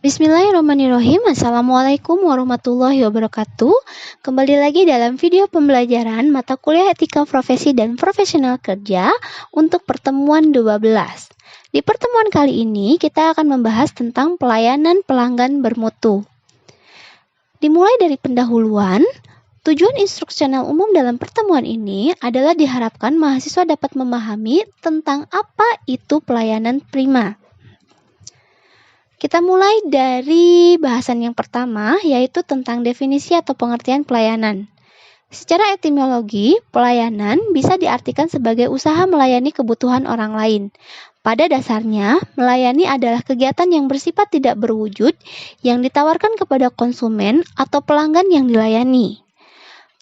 Bismillahirrahmanirrahim. Assalamualaikum warahmatullahi wabarakatuh. Kembali lagi dalam video pembelajaran mata kuliah etika profesi dan profesional kerja untuk pertemuan 12. Di pertemuan kali ini kita akan membahas tentang pelayanan pelanggan bermutu. Dimulai dari pendahuluan, tujuan instruksional umum dalam pertemuan ini adalah diharapkan mahasiswa dapat memahami tentang apa itu pelayanan prima. Kita mulai dari bahasan yang pertama, yaitu tentang definisi atau pengertian pelayanan. Secara etimologi, pelayanan bisa diartikan sebagai usaha melayani kebutuhan orang lain. Pada dasarnya, melayani adalah kegiatan yang bersifat tidak berwujud yang ditawarkan kepada konsumen atau pelanggan yang dilayani.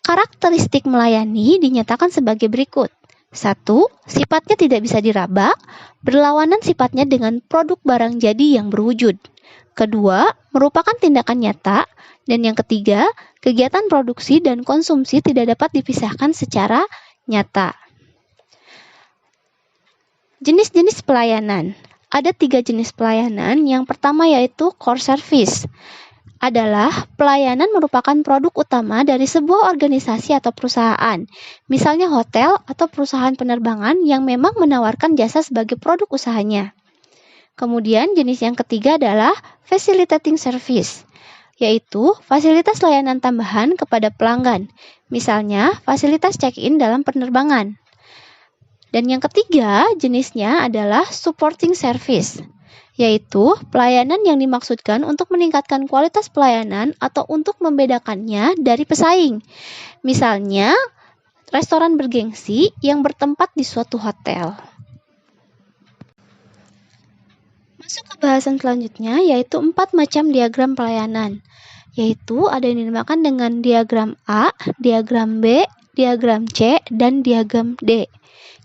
Karakteristik melayani dinyatakan sebagai berikut. 1. Sifatnya tidak bisa diraba, berlawanan sifatnya dengan produk barang jadi yang berwujud. Kedua, merupakan tindakan nyata. Dan yang ketiga, kegiatan produksi dan konsumsi tidak dapat dipisahkan secara nyata. Jenis-jenis pelayanan. Ada 3 jenis pelayanan. Yang pertama yaitu core service. Adalah pelayanan merupakan produk utama dari sebuah organisasi atau perusahaan, misalnya hotel atau perusahaan penerbangan yang memang menawarkan jasa sebagai produk usahanya. Kemudian jenis yang ketiga adalah facilitating service, yaitu fasilitas layanan tambahan kepada pelanggan, misalnya fasilitas check-in dalam penerbangan. Dan yang ketiga jenisnya adalah supporting service, yaitu pelayanan yang dimaksudkan untuk meningkatkan kualitas pelayanan atau untuk membedakannya dari pesaing. Misalnya, restoran bergengsi yang bertempat di suatu hotel. Masuk ke bahasan selanjutnya, yaitu 4 macam diagram pelayanan. Yaitu ada yang dinamakan dengan diagram A, diagram B, diagram C, dan diagram D.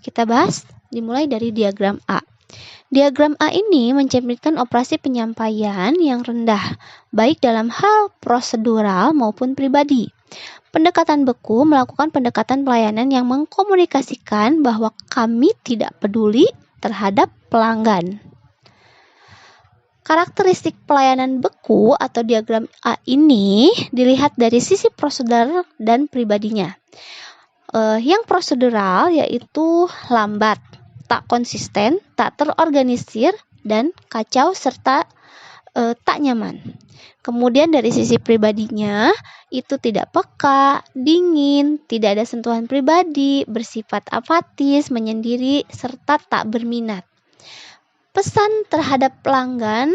Kita bahas dimulai dari diagram A. Diagram A ini mencerminkan operasi penyampaian yang rendah, baik dalam hal prosedural maupun pribadi. Pendekatan beku melakukan pendekatan pelayanan yang mengkomunikasikan bahwa kami tidak peduli terhadap pelanggan. Karakteristik pelayanan beku atau diagram A ini dilihat dari sisi prosedural dan pribadinya. Yang prosedural yaitu lambat, tak konsisten, tak terorganisir, dan kacau serta tak nyaman. Kemudian dari sisi pribadinya, itu tidak peka, dingin, tidak ada sentuhan pribadi, bersifat apatis, menyendiri, serta tak berminat. Pesan terhadap pelanggan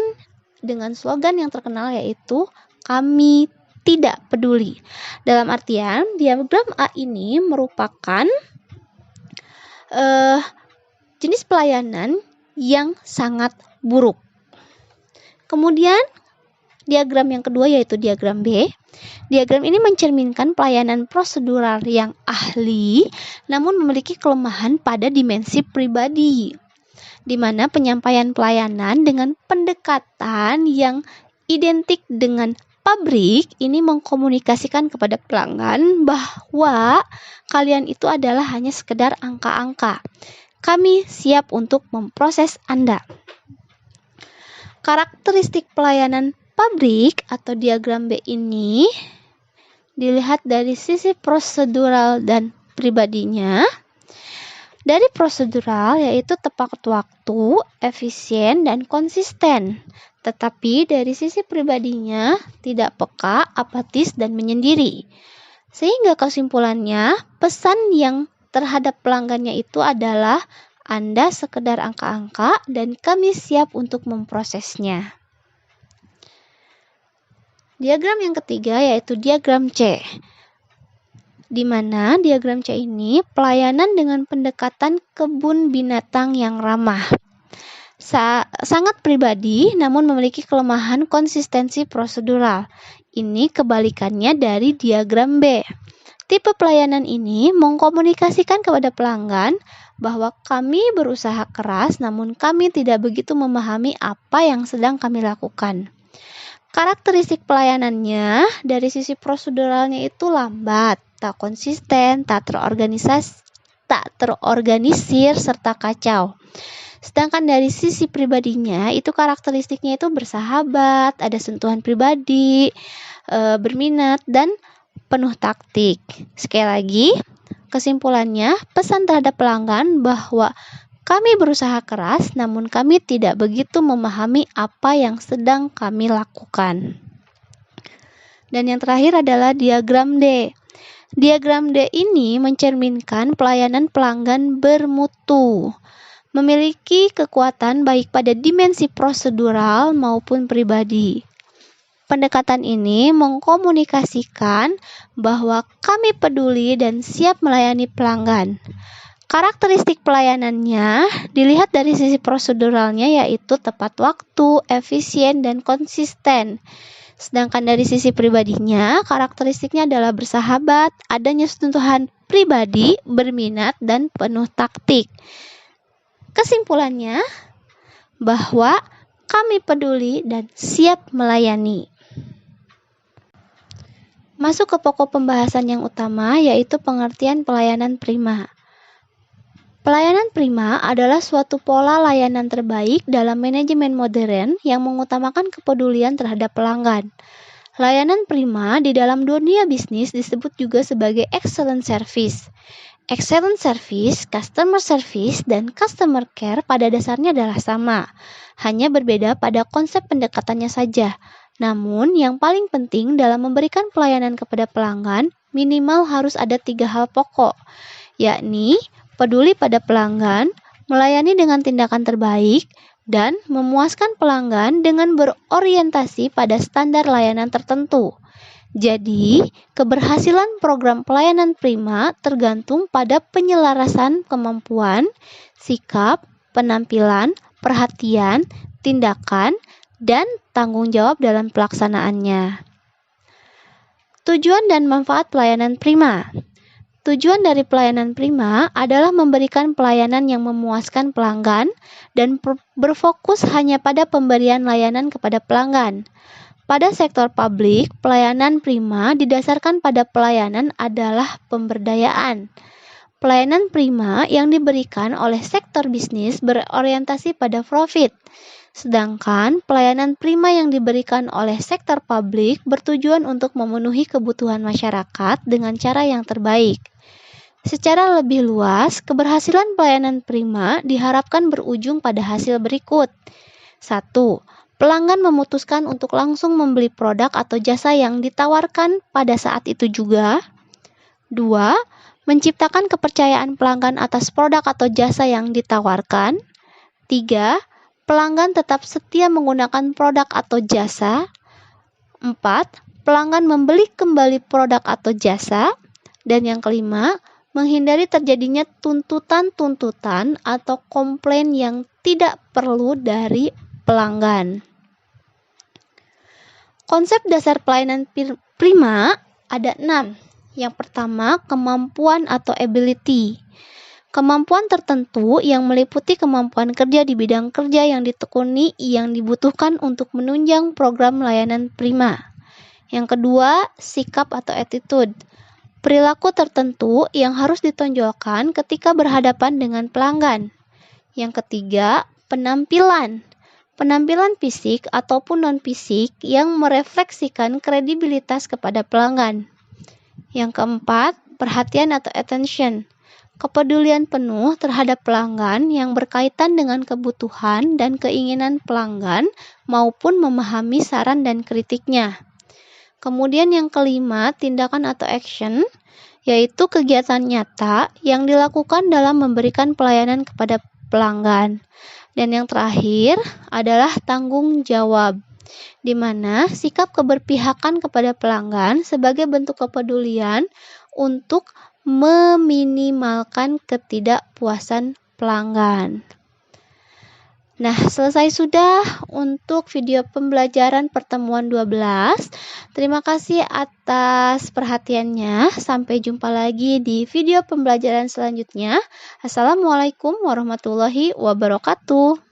dengan slogan yang terkenal yaitu, kami tidak peduli. Dalam artian, diagram A ini merupakan jenis pelayanan yang sangat buruk. Kemudian diagram yang kedua yaitu diagram B. Diagram ini mencerminkan pelayanan prosedural yang ahli namun memiliki kelemahan pada dimensi pribadi, di mana penyampaian pelayanan dengan pendekatan yang identik dengan pabrik ini mengkomunikasikan kepada pelanggan bahwa kalian itu adalah hanya sekedar angka-angka. Kami siap untuk memproses Anda. Karakteristik pelayanan pabrik atau diagram B ini dilihat dari sisi prosedural dan pribadinya. Dari prosedural yaitu tepat waktu, efisien, dan konsisten. Tetapi dari sisi pribadinya tidak peka, apatis, dan menyendiri. Sehingga kesimpulannya, pesan yang terhadap pelanggannya itu adalah Anda sekedar angka-angka dan kami siap untuk memprosesnya. Diagram yang ketiga yaitu diagram C, di mana diagram C ini pelayanan dengan pendekatan kebun binatang yang ramah. Sangat pribadi namun memiliki kelemahan konsistensi prosedural. Ini kebalikannya dari diagram B. Tipe pelayanan ini mengkomunikasikan kepada pelanggan bahwa kami berusaha keras namun kami tidak begitu memahami apa yang sedang kami lakukan. Karakteristik pelayanannya dari sisi proseduralnya itu lambat, tak konsisten, tak terorganisir, serta kacau. Sedangkan dari sisi pribadinya, itu karakteristiknya itu bersahabat, ada sentuhan pribadi, berminat, dan penuh taktik. Sekali lagi, kesimpulannya, pesan terhadap pelanggan bahwa kami berusaha keras, namun kami tidak begitu memahami apa yang sedang kami lakukan. Dan yang terakhir adalah diagram D. Diagram D ini mencerminkan pelayanan pelanggan bermutu, memiliki kekuatan baik pada dimensi prosedural maupun pribadi. Pendekatan ini mengkomunikasikan bahwa kami peduli dan siap melayani pelanggan. Karakteristik pelayanannya dilihat dari sisi proseduralnya, yaitu tepat waktu, efisien, dan konsisten. Sedangkan dari sisi pribadinya, karakteristiknya adalah bersahabat, adanya sentuhan pribadi, berminat, dan penuh taktik. Kesimpulannya, bahwa kami peduli dan siap melayani. Masuk ke pokok pembahasan yang utama, yaitu pengertian pelayanan prima. Pelayanan prima adalah suatu pola layanan terbaik dalam manajemen modern yang mengutamakan kepedulian terhadap pelanggan. Layanan prima di dalam dunia bisnis disebut juga sebagai excellent service. Excellent service, customer service, dan customer care pada dasarnya adalah sama, hanya berbeda pada konsep pendekatannya saja. Namun, yang paling penting dalam memberikan pelayanan kepada pelanggan, minimal harus ada 3 hal pokok, yakni peduli pada pelanggan, melayani dengan tindakan terbaik, dan memuaskan pelanggan dengan berorientasi pada standar layanan tertentu. Jadi, keberhasilan program pelayanan prima tergantung pada penyelarasan kemampuan, sikap, penampilan, perhatian, tindakan, dan tanggung jawab dalam pelaksanaannya. Tujuan dan manfaat pelayanan prima. Tujuan dari pelayanan prima adalah memberikan pelayanan yang memuaskan pelanggan dan berfokus hanya pada pemberian layanan kepada pelanggan. Pada sektor publik, pelayanan prima didasarkan pada pelayanan adalah pemberdayaan. Pelayanan prima yang diberikan oleh sektor bisnis berorientasi pada profit. Sedangkan pelayanan prima yang diberikan oleh sektor publik bertujuan untuk memenuhi kebutuhan masyarakat dengan cara yang terbaik. Secara lebih luas, keberhasilan pelayanan prima diharapkan berujung pada hasil berikut. 1. Pelanggan memutuskan untuk langsung membeli produk atau jasa yang ditawarkan pada saat itu juga. 2. Menciptakan kepercayaan pelanggan atas produk atau jasa yang ditawarkan. 3. Pelanggan tetap setia menggunakan produk atau jasa. 4. Pelanggan membeli kembali produk atau jasa. Dan yang kelima, menghindari terjadinya tuntutan-tuntutan atau komplain yang tidak perlu dari pelanggan. Konsep dasar pelayanan prima ada 6. Yang pertama, kemampuan atau ability. Kemampuan tertentu yang meliputi kemampuan kerja di bidang kerja yang ditekuni yang dibutuhkan untuk menunjang program layanan prima. Yang kedua, sikap atau attitude. Perilaku tertentu yang harus ditonjolkan ketika berhadapan dengan pelanggan. Yang ketiga, penampilan. Penampilan fisik ataupun non-fisik yang merefleksikan kredibilitas kepada pelanggan. Yang keempat, perhatian atau attention. Kepedulian penuh terhadap pelanggan yang berkaitan dengan kebutuhan dan keinginan pelanggan maupun memahami saran dan kritiknya. Kemudian yang kelima, tindakan atau action, yaitu kegiatan nyata yang dilakukan dalam memberikan pelayanan kepada pelanggan. Dan yang terakhir adalah tanggung jawab, di mana sikap keberpihakan kepada pelanggan sebagai bentuk kepedulian untuk meminimalkan ketidakpuasan pelanggan. Nah, selesai sudah untuk video pembelajaran pertemuan 12. Terima kasih atas perhatiannya. Sampai jumpa lagi di video pembelajaran selanjutnya. Assalamualaikum warahmatullahi wabarakatuh.